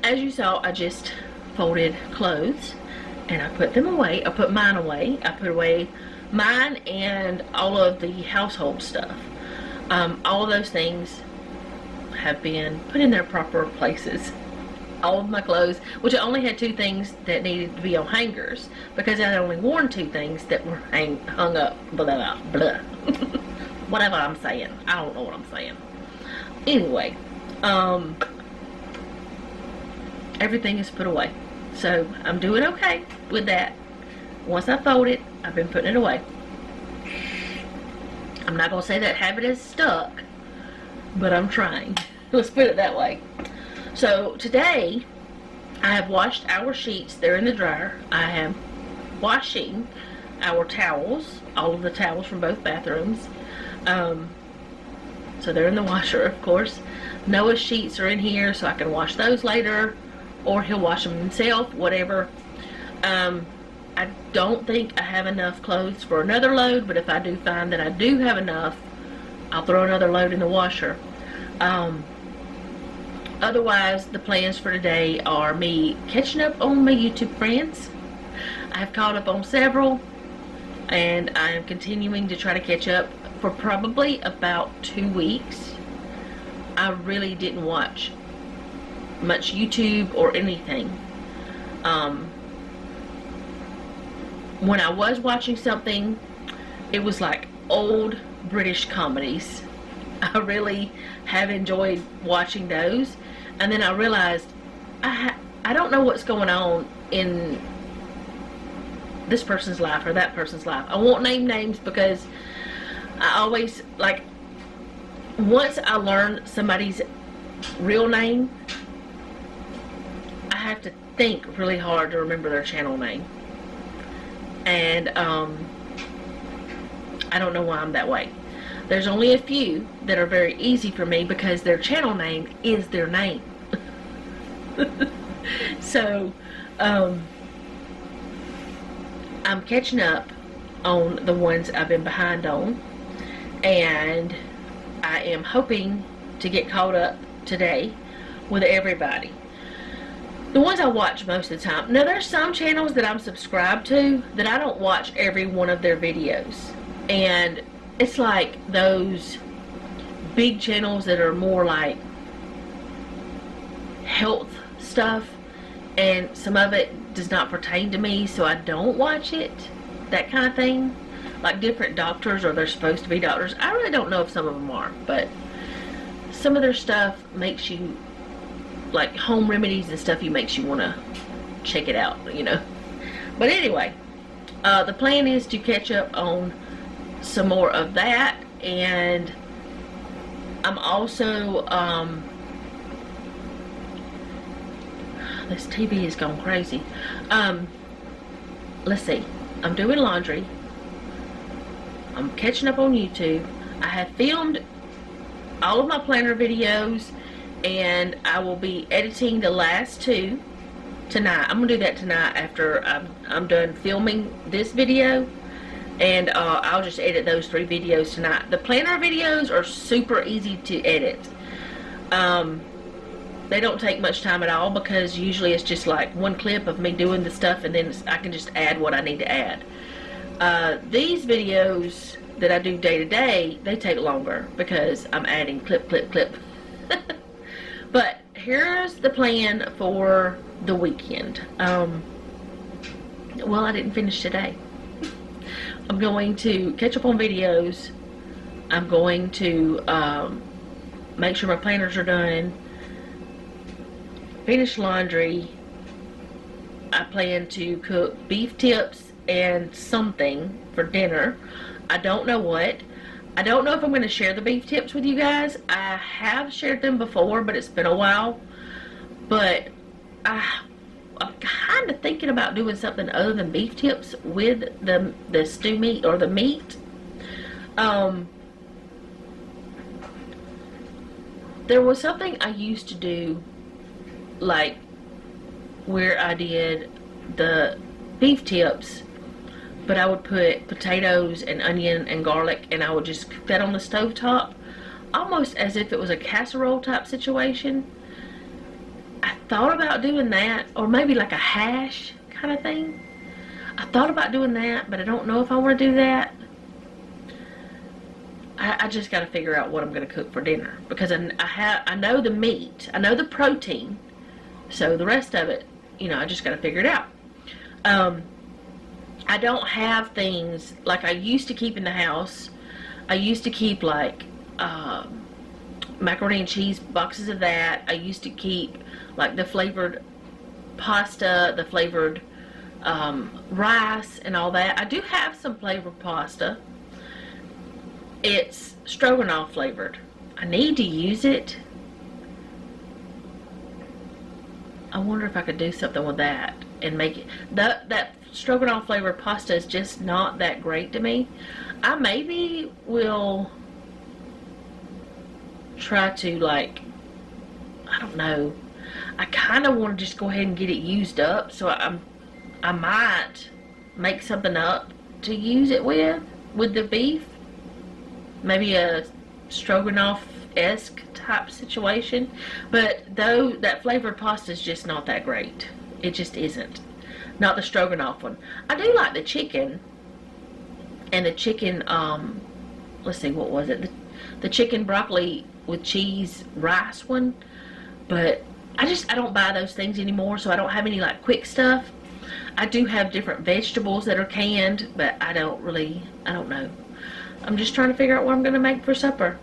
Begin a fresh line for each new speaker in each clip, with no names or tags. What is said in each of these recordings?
as you saw, I just folded clothes and I put them away. I put mine away. I put away mine and all of the household stuff. All of those things have been put in their proper places. All of my clothes, which I only had 2 things that needed to be on hangers because I had only worn 2 things that were hung up. Blah, blah, blah. Whatever I'm saying. I don't know what I'm saying. Anyway, everything is put away. So I'm doing okay with that. Once I fold it, I've been putting it away. I'm not going to say that habit is stuck, but I'm trying. Let's put it that way. So today, I have washed our sheets. They're in the dryer. I am washing our towels, all of the towels from both bathrooms. So they're in the washer, of course. Noah's sheets are in here, so I can wash those later, or he'll wash them himself, whatever. I don't think I have enough clothes for another load, but if I do find that I do have enough, I'll throw another load in the washer. Otherwise, the plans for today are me catching up on my YouTube friends. I've caught up on several, and I am continuing to try to catch up for probably about 2 weeks. I really didn't watch much YouTube or anything. When I was watching something, it was like old British comedies. I really have enjoyed watching those. And then I realized I don't know what's going on in this person's life or that person's life. I won't name names because I always, like, once I learn somebody's real name, I have to think really hard to remember their channel name. And I don't know why I'm that way. There's only a few that are very easy for me because their channel name is their name. So, I'm catching up on the ones I've been behind on. And I am hoping to get caught up today with everybody. The ones I watch most of the time. Now, there's some channels that I'm subscribed to that I don't watch every one of their videos. And it's like those big channels that are more like health stuff, and some of it does not pertain to me, so I don't watch it. That kind of thing. Like different doctors, or they're supposed to be doctors. I really don't know if some of them are, but some of their stuff makes you, like home remedies and stuff, makes you want to check it out, you know. But anyway, the plan is to catch up on some more of that, and I'm also, this TV is going crazy. Let's see, I'm doing laundry, I'm catching up on YouTube, I have filmed all of my planner videos, and I will be editing the last 2 tonight. I'm going to do that tonight after I'm done filming this video. And I'll just edit those 3 videos tonight. The planner videos are super easy to edit. They don't take much time at all because usually it's just like one clip of me doing the stuff, and then I can just add what I need to add. These videos that I do day to day, they take longer because I'm adding clip, clip, clip. But here's the plan for the weekend. Well, I didn't finish today. I'm going to catch up on videos. I'm going to make sure my planners are done. Finish laundry. I plan to cook beef tips and something for dinner. I don't know what. I don't know if I'm going to share the beef tips with you guys. I have shared them before, but it's been a while. But I'm kind of thinking about doing something other than beef tips with the stew meat or the meat. There was something I used to do, like where I did the beef tips, but I would put potatoes and onion and garlic, and I would just cook that on the stove top, almost as if it was a casserole type situation. I thought about doing that, or maybe like a hash kind of thing. I thought about doing that, but I don't know if I want to do that. I just got to figure out what I'm going to cook for dinner, because I know the meat, I know the protein, so the rest of it, you know, I just got to figure it out. I don't have things like I used to keep in the house. I used to keep like macaroni and cheese boxes of that. I used to keep like the flavored pasta, the flavored rice and all that. I do have some flavored pasta. It's stroganoff flavored. I need to use it. I wonder if I could do something with that and make it. That stroganoff flavored pasta is just not that great to me. I maybe will try to, like, I don't know. I kind of want to just go ahead and get it used up, so I might make something up to use it with the beef. Maybe a stroganoff-esque type situation. But though that flavored pasta is just not that great. It just isn't. Not the stroganoff one. I do like the chicken. And the chicken, let's see, what was it? The chicken broccoli with cheese rice one. But I don't buy those things anymore, so I don't have any like quick stuff. I do have different vegetables that are canned, but I don't know. I'm just trying to figure out what I'm going to make for supper.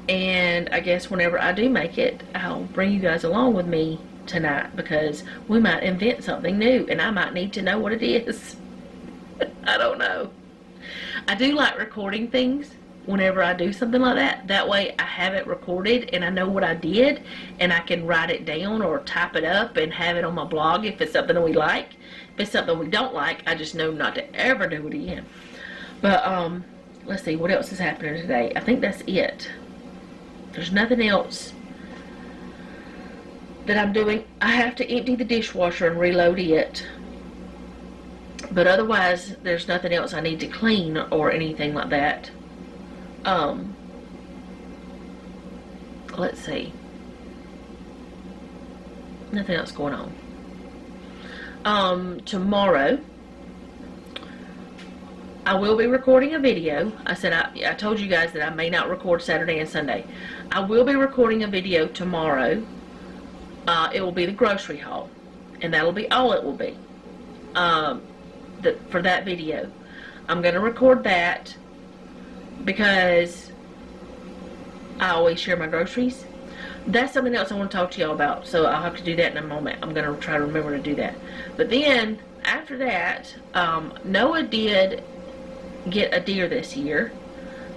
And I guess whenever I do make it, I'll bring you guys along with me tonight, because we might invent something new and I might need to know what it is. I don't know. I do like recording things whenever I do something like that. That way I have it recorded and I know what I did, and I can write it down or type it up and have it on my blog if it's something we like. If it's something we don't like, I just know not to ever do it again. But let's see, what else is happening today? I think that's it. There's nothing else that I'm doing. I have to empty the dishwasher and reload it. But otherwise, there's nothing else I need to clean or anything like that. Let's see. Nothing else going on. Tomorrow, I will be recording a video. I said I told you guys that I may not record Saturday and Sunday. I will be recording a video tomorrow. It will be the grocery haul, and that'll be all it will be. For that video, I'm gonna record that because I always share my groceries. That's something else I want to talk to y'all about, so I'll have to do that in a moment. I'm gonna try to remember to do that. But then after that, Noah did get a deer this year.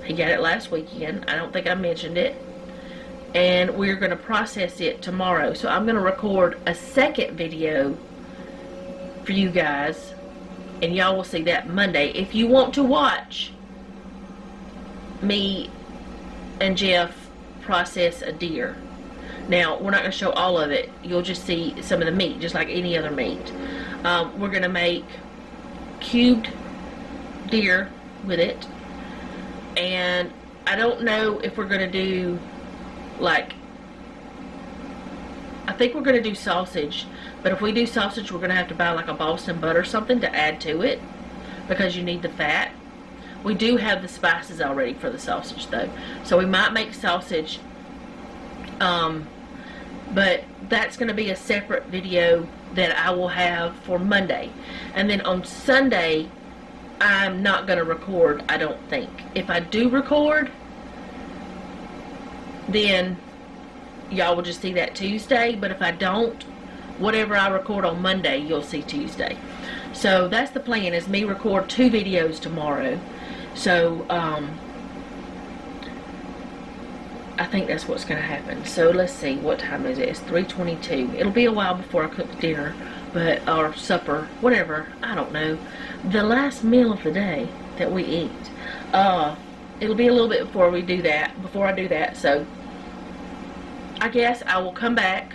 He got it last weekend. I don't think I mentioned it. And we're going to process it tomorrow. So I'm going to record a second video for you guys, and y'all will see that Monday. If you want to watch me and Jeff process a deer. Now, we're not going to show all of it. You'll just see some of the meat, just like any other meat. We're going to make cubed deer with it, and I don't know if we're going to do, like, I think we're going to do sausage, but if we do sausage, we're going to have to buy like a Boston butter or something to add to it, because you need the fat. We do have the spices already for the sausage though, so we might make sausage, but that's going to be a separate video that I will have for Monday. And then on Sunday, I'm not going to record, I don't think. If I do record, then y'all will just see that Tuesday. But if I don't, whatever I record on Monday, you'll see Tuesday. So that's the plan, is me record 2 videos tomorrow. So I think that's what's going to happen. So let's see, what time is it? It's 3:22. It'll be a while before I cook dinner, or supper, whatever. I don't know. The last meal of the day that we eat. It'll be a little bit before I do that. So I guess I will come back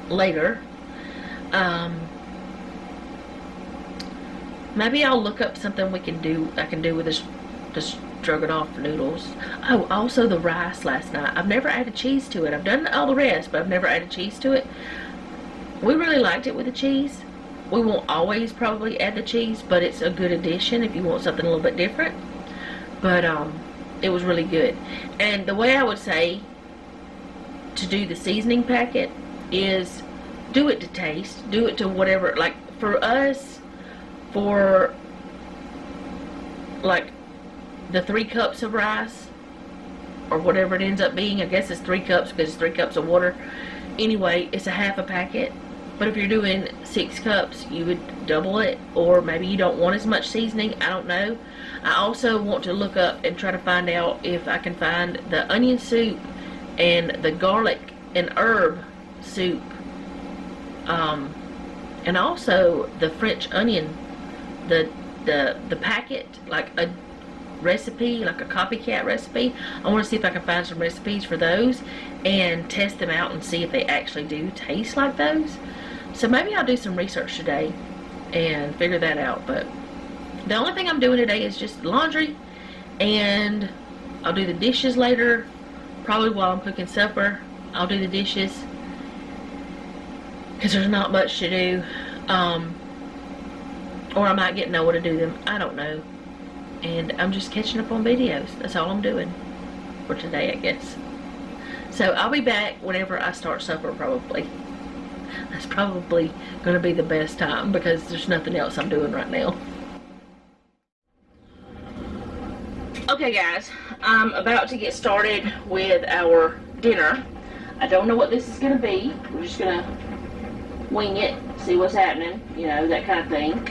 later. Maybe I'll look up something I can do with this stroganoff noodles. Oh, also the rice last night. I've never added cheese to it. I've done all the rest, but I've never added cheese to it. We really liked it with the cheese. We won't always probably add the cheese, but it's a good addition if you want something a little bit different. But it was really good. And the way I would say to do the seasoning packet is do it to taste. Do it to whatever. Like for us, for like the 3 cups of rice or whatever it ends up being, I guess it's 3 cups because it's 3 cups of water. Anyway, it's a half a packet. But if you're doing 6 cups, you would double it, or maybe you don't want as much seasoning. I don't know. I also want to look up and try to find out if I can find the onion soup and the garlic and herb soup, and also the French onion, the packet, like a recipe, like a copycat recipe. I want to see if I can find some recipes for those and test them out and see if they actually do taste like those. So maybe I'll do some research today and figure that out. But the only thing I'm doing today is just laundry, and I'll do the dishes later, probably while I'm cooking supper. I'll do the dishes because there's not much to do, or I might get Noah to do them. I don't know. And I'm just catching up on videos. That's all I'm doing for today, I guess. So I'll be back whenever I start supper, probably. That's probably going to be the best time because there's nothing else I'm doing right now. Okay guys, I'm about to get started with our dinner. I don't know what this is going to be. We're just going to wing it, see what's happening, you know, that kind of thing.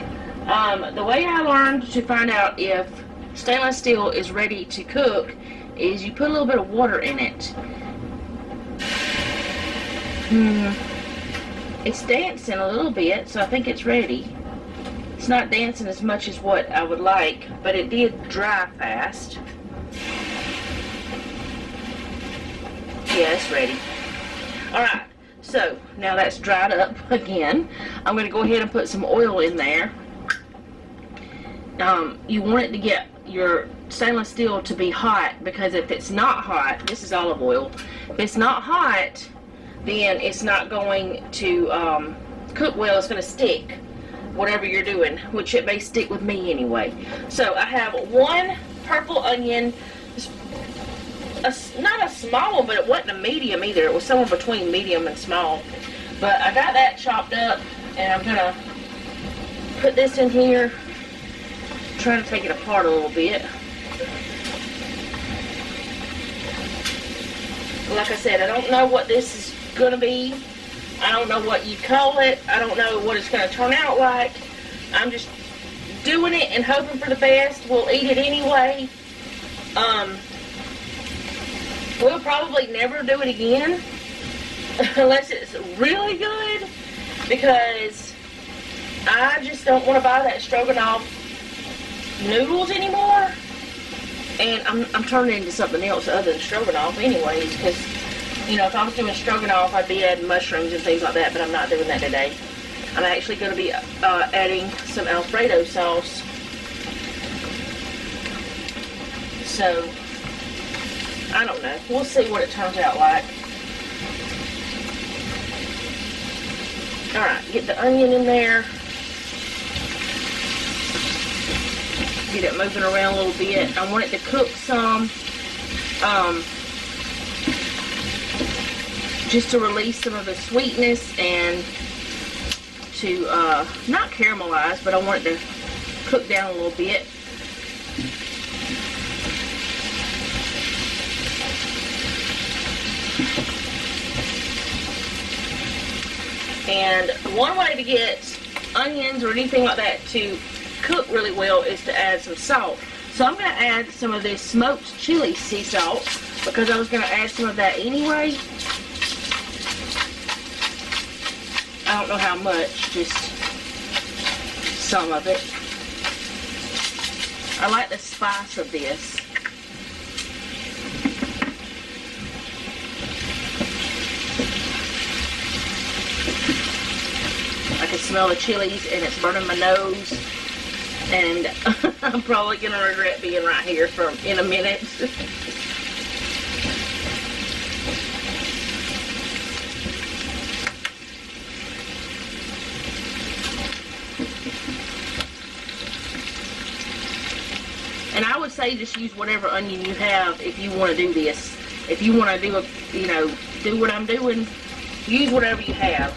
The way I learned to find out if stainless steel is ready to cook is you put a little bit of water in it. It's dancing a little bit, so I think it's ready. It's not dancing as much as what I would like, but it did dry fast. Yeah, it's ready. Alright, so now that's dried up again. I'm going to go ahead and put some oil in there. You want it to get your stainless steel to be hot, because if it's not hot, this is olive oil, if it's not hot, then it's not going to cook well. It's going to stick, whatever you're doing, which it may stick with me anyway. So I have 1 purple onion, not a small one, but it wasn't a medium either. It was somewhere between medium and small. But I got that chopped up, and I'm going to put this in here. Trying to take it apart a little bit. Like I said, I don't know what this is going to be. I don't know what you call it. I don't know what it's going to turn out like. I'm just doing it and hoping for the best. We'll eat it anyway. We'll probably never do it again unless it's really good, because I just don't want to buy that stroganoff noodles anymore, and I'm turning into something else other than stroganoff anyways, because, you know, if I was doing stroganoff, I'd be adding mushrooms and things like that, but I'm not doing that today. I'm actually going to be adding some Alfredo sauce. So, I don't know. We'll see what it turns out like. Alright, get the onion in there. Get it moving around a little bit. I want it to cook some, just to release some of the sweetness and to not caramelize, but I want it to cook down a little bit. And one way to get onions or anything like that to cook really well is to add some salt. So I'm going to add some of this smoked chili sea salt, because I was going to add some of that anyway. I don't know how much, just some of it. I like the spice of this. I can smell the chilies and it's burning my nose. And I'm probably going to regret being right here in a minute. And I would say just use whatever onion you have if you want to do this. If you want to do do what I'm doing, use whatever you have.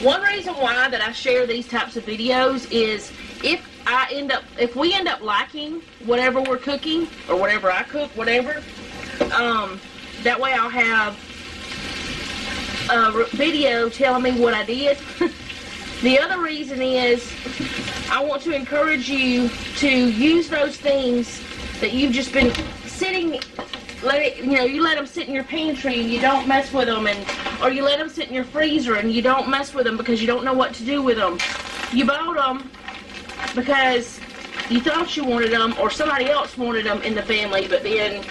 One reason why that I share these types of videos is if we end up liking whatever we're cooking, or whatever I cook, whatever, that way I'll have a video telling me what I did. The other reason is I want to encourage you to use those things that you've just been sitting, you let them sit in your pantry and you don't mess with them, or you let them sit in your freezer and you don't mess with them because you don't know what to do with them. You bought them because you thought you wanted them, or somebody else wanted them in the family, but then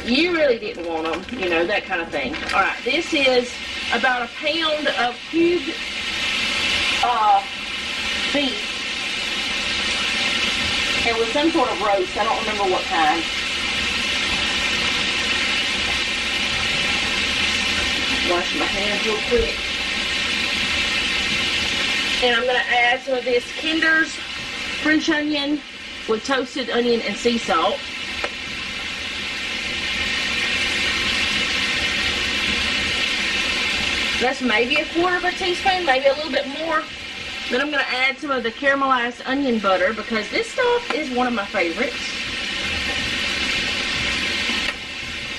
you really didn't want them, that kind of thing. Alright, this is about a pound of cubed beef. It was some sort of roast. I don't remember what kind. Wash my hands real quick. And I'm going to add some of this Kinder's French onion with toasted onion and sea salt. That's maybe a quarter of a teaspoon, maybe a little bit more. Then I'm going to add some of the caramelized onion butter because this stuff is one of my favorites.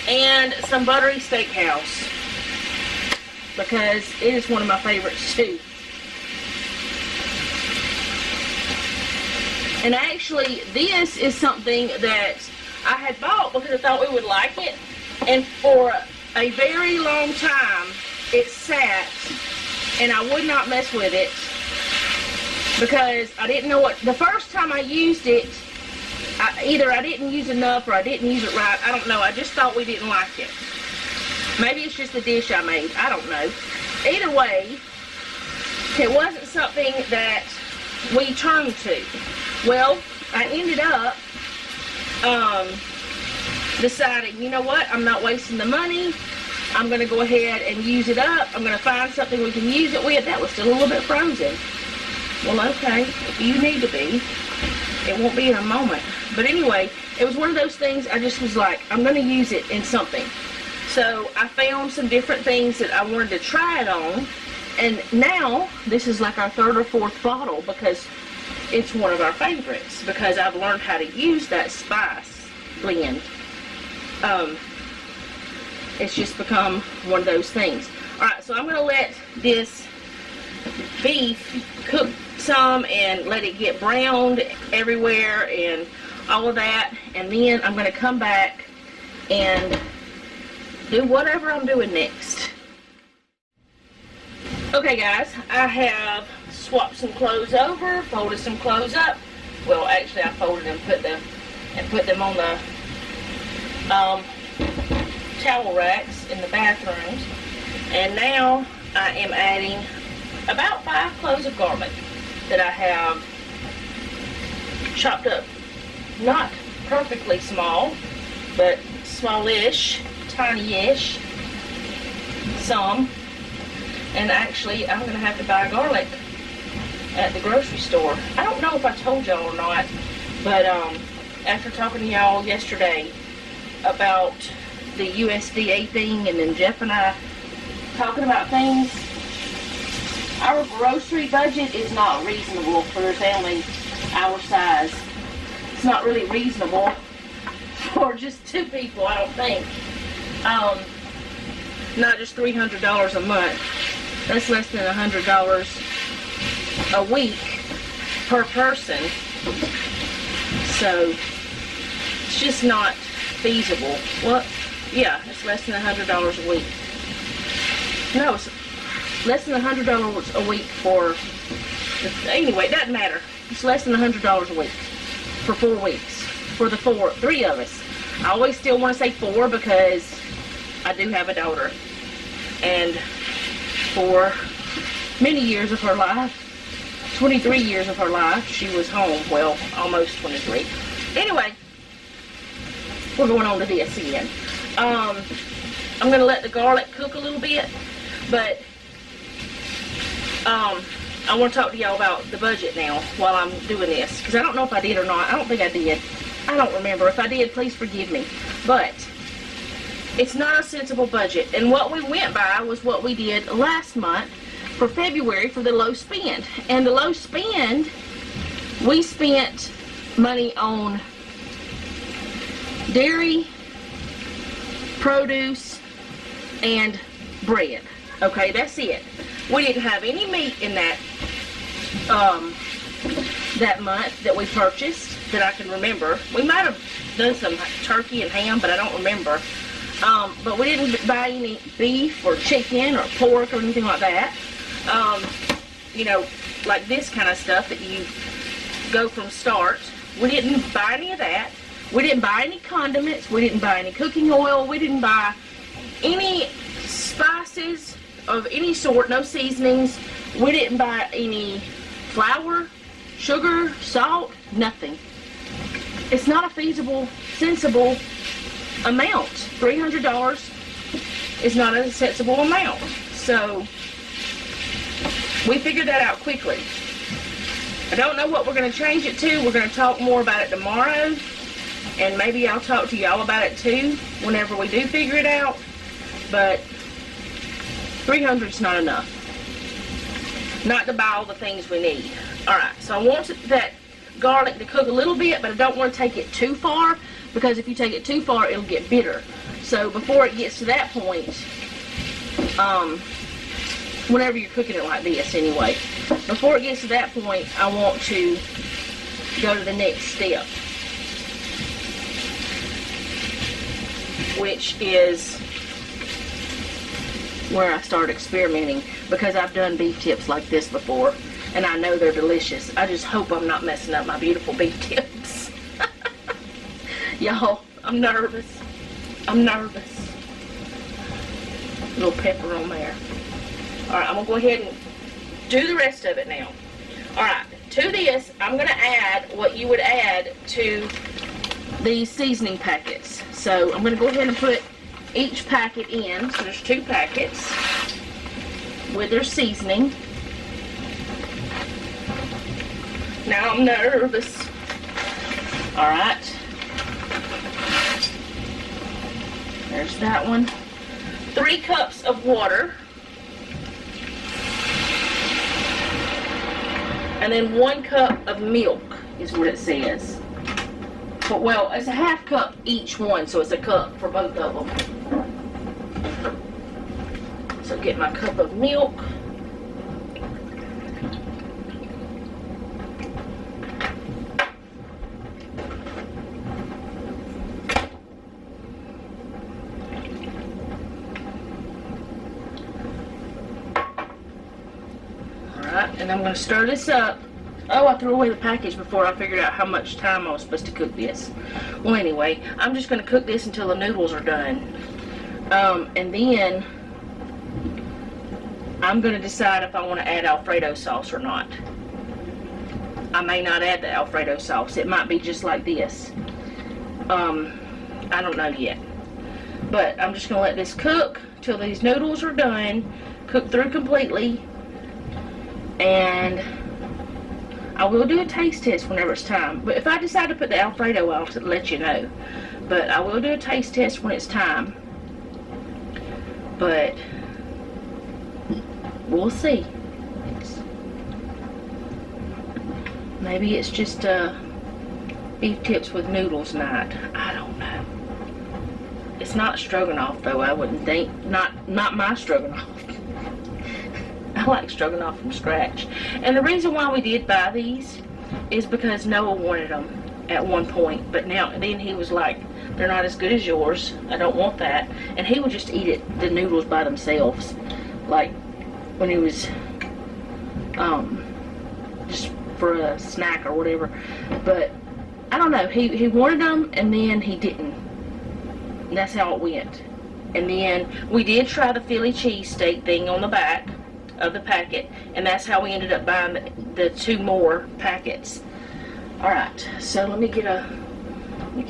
And some buttery steakhouse because it is one of my favorites too. And actually, this is something that I had bought because I thought we would like it. And for a very long time, it sat and I would not mess with it because I didn't know the first time I used it, either I didn't use enough or I didn't use it right. I don't know. I just thought we didn't like it. Maybe it's just the dish I made. I don't know. Either way, it wasn't something that we turned to. Well, I ended up deciding, you know what? I'm not wasting the money. I'm going to go ahead and use it up. I'm going to find something we can use it with. That was still a little bit frozen. Well, okay, if you need to be, it won't be in a moment. But anyway, it was one of those things I just was like, I'm going to use it in something. So I found some different things that I wanted to try it on. And now, this is like our third or fourth bottle because it's one of our favorites. Because I've learned how to use that spice blend. It's just become one of those things. Alright, so I'm going to let this beef cook some and let it get browned everywhere and all of that. And then I'm going to come back and do whatever I'm doing next. Okay guys, I have swapped some clothes over, folded some clothes up. Well, actually I folded them, put them on the towel racks in the bathrooms. And now I am adding about 5 cloves of garlic that I have chopped up. Not perfectly small, but smallish, tiny-ish, some. And actually, I'm going to have to buy garlic at the grocery store. I don't know if I told y'all or not, but after talking to y'all yesterday about the USDA thing, and then Jeff and I talking about things, our grocery budget is not reasonable for a family our size. It's not really reasonable for just 2 people, I don't think. Not just $300 a month. That's less than $100 a week per person. So it's just not feasible. Well, yeah, it's less than $100 a week. No, it's less than $100 a week for, anyway, it doesn't matter. It's less than $100 a week for 4 weeks. For the 3 of us. I always still want to say 4 because I do have a daughter. And for many years of her life, 23 years of her life, she was home. Well, almost 23. Anyway, we're going on to this again. I'm going to let the garlic cook a little bit, but I want to talk to y'all about the budget now while I'm doing this, because I don't know if I did or not. I don't think I did. I don't remember. If I did, please forgive me. But it's not a sensible budget, and what we went by was what we did last month for February for the low spend. And the low spend, we spent money on dairy, produce, and bread. Okay, that's it. We didn't have any meat in that that month that we purchased that I can remember. We might have done some turkey and ham, but I don't remember. But we didn't buy any beef or chicken or pork or anything like that. You know, like this kind of stuff that you go from start. We didn't buy any of that. We didn't buy any condiments. We didn't buy any cooking oil. We didn't buy any spices of any sort, no seasonings. We didn't buy any flour, sugar, salt, nothing. It's not a feasible, sensible amount. $300 is not a sensible amount. So we figured that out quickly. I don't know what we're going to change it to. We're going to talk more about it tomorrow, and maybe I'll talk to y'all about it too whenever we do figure it out. But 300 is not enough. Not to buy all the things we need. Alright, so I want that garlic to cook a little bit, but I don't want to take it too far, because if you take it too far, it'll get bitter. So before it gets to that point, whenever you're cooking it like this anyway, before it gets to that point, I want to go to the next step, which is where I start experimenting, because I've done beef tips like this before and I know they're delicious. I just hope I'm not messing up my beautiful beef tips. Y'all, I'm nervous. I'm nervous. A little pepper on there. Alright, I'm going to go ahead and do the rest of it now. Alright, to this, I'm going to add what you would add to these seasoning packets. So I'm going to go ahead and put each packet in. So there's 2 packets with their seasoning. Now I'm nervous. Alright. There's that one. 3 cups of water. And then 1 cup of milk is what it says. But, well, it's a half cup each one, so it's a cup for both of them. So get my cup of milk. Alright, and I'm going to stir this up. Oh, I threw away the package before I figured out how much time I was supposed to cook this. Well, anyway, I'm just going to cook this until the noodles are done. And then I'm going to decide if I want to add Alfredo sauce or not. I may not add the Alfredo sauce. It might be just like this. I don't know yet. But I'm just going to let this cook till these noodles are done. Cook through completely. And I will do a taste test whenever it's time. But if I decide to put the Alfredo, I'll let you know. But I will do a taste test when it's time. But we'll see. Maybe it's just beef tips with noodles night. I don't know. It's not stroganoff though, I wouldn't think. Not my stroganoff. I like stroganoff from scratch. And the reason why we did buy these is because Noah wanted them at one point. But then he was like, they're not as good as yours. I don't want that. And he would just eat the noodles by themselves. Like when he was just for a snack or whatever. But I don't know. He wanted them and then he didn't. And that's how it went. And then we did try the Philly cheesesteak thing on the back. of the packet, and that's how we ended up buying the 2 more packets. All right, so let me get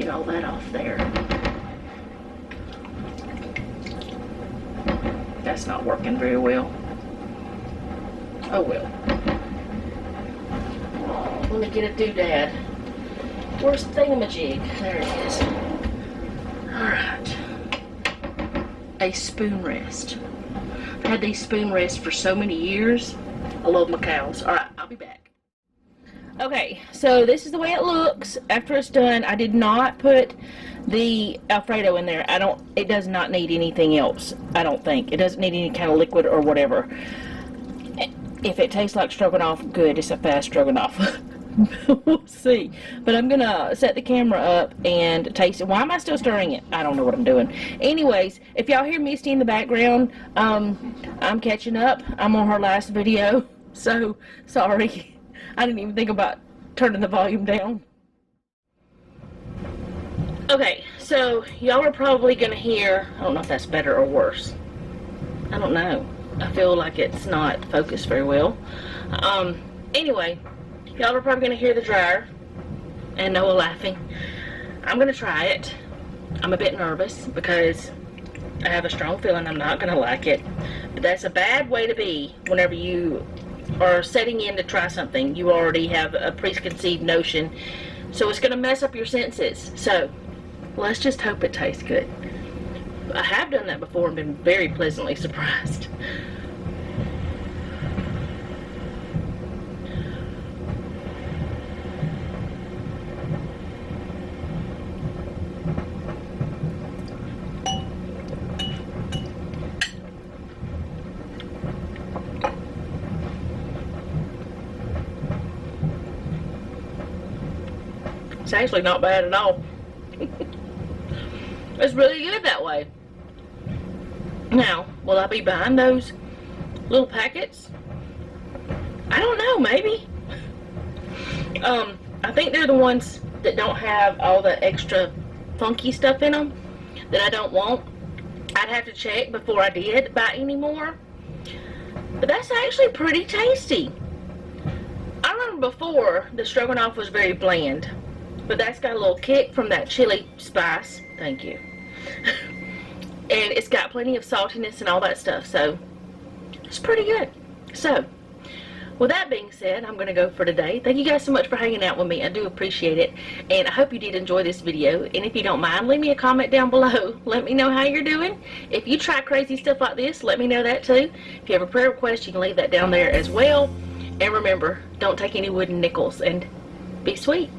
all that off there. That's not working very well. Oh well. Let me get a doodad. Where's the thingamajig? There it is. Alright. A spoon rest. I've had these spoon rests for so many years. I love my cows. Alright, I'll be back. Okay, so this is the way it looks after it's done. I did not put the Alfredo in there. It does not need anything else, I don't think. It doesn't need any kind of liquid or whatever. If it tastes like stroganoff, good. It's a fast stroganoff. We'll see. But I'm gonna set the camera up and taste it. Why am I still stirring it? I don't know what I'm doing. Anyways, if y'all hear Misty in the background, I'm catching up. I'm on her last video, so sorry. I didn't even think about turning the volume down. Okay, so y'all are probably gonna hear, I don't know if that's better or worse. I don't know. I feel like it's not focused very well. Anyway, y'all are probably going to hear the dryer and Noah laughing. I'm going to try it. I'm a bit nervous because I have a strong feeling I'm not going to like it. But that's a bad way to be whenever you are setting in to try something. You already have a preconceived notion. So it's going to mess up your senses. So let's just hope it tastes good. I have done that before and been very pleasantly surprised. It's actually not bad at all. It's really good that way. Now, will I be buying those little packets? I don't know, maybe. I think they're the ones that don't have all the extra funky stuff in them that I don't want. I'd have to check before I did buy any more. But that's actually pretty tasty. I remember before the stroganoff was very bland, but that's got a little kick from that chili spice. Thank you. And it's got plenty of saltiness and all that stuff, so it's pretty good. So, with that being said, I'm going to go for today. Thank you guys so much for hanging out with me. I do appreciate it, and I hope you did enjoy this video. And if you don't mind, leave me a comment down below. Let me know how you're doing. If you try crazy stuff like this, let me know that too. If you have a prayer request, you can leave that down there as well. And remember, don't take any wooden nickels, and be sweet.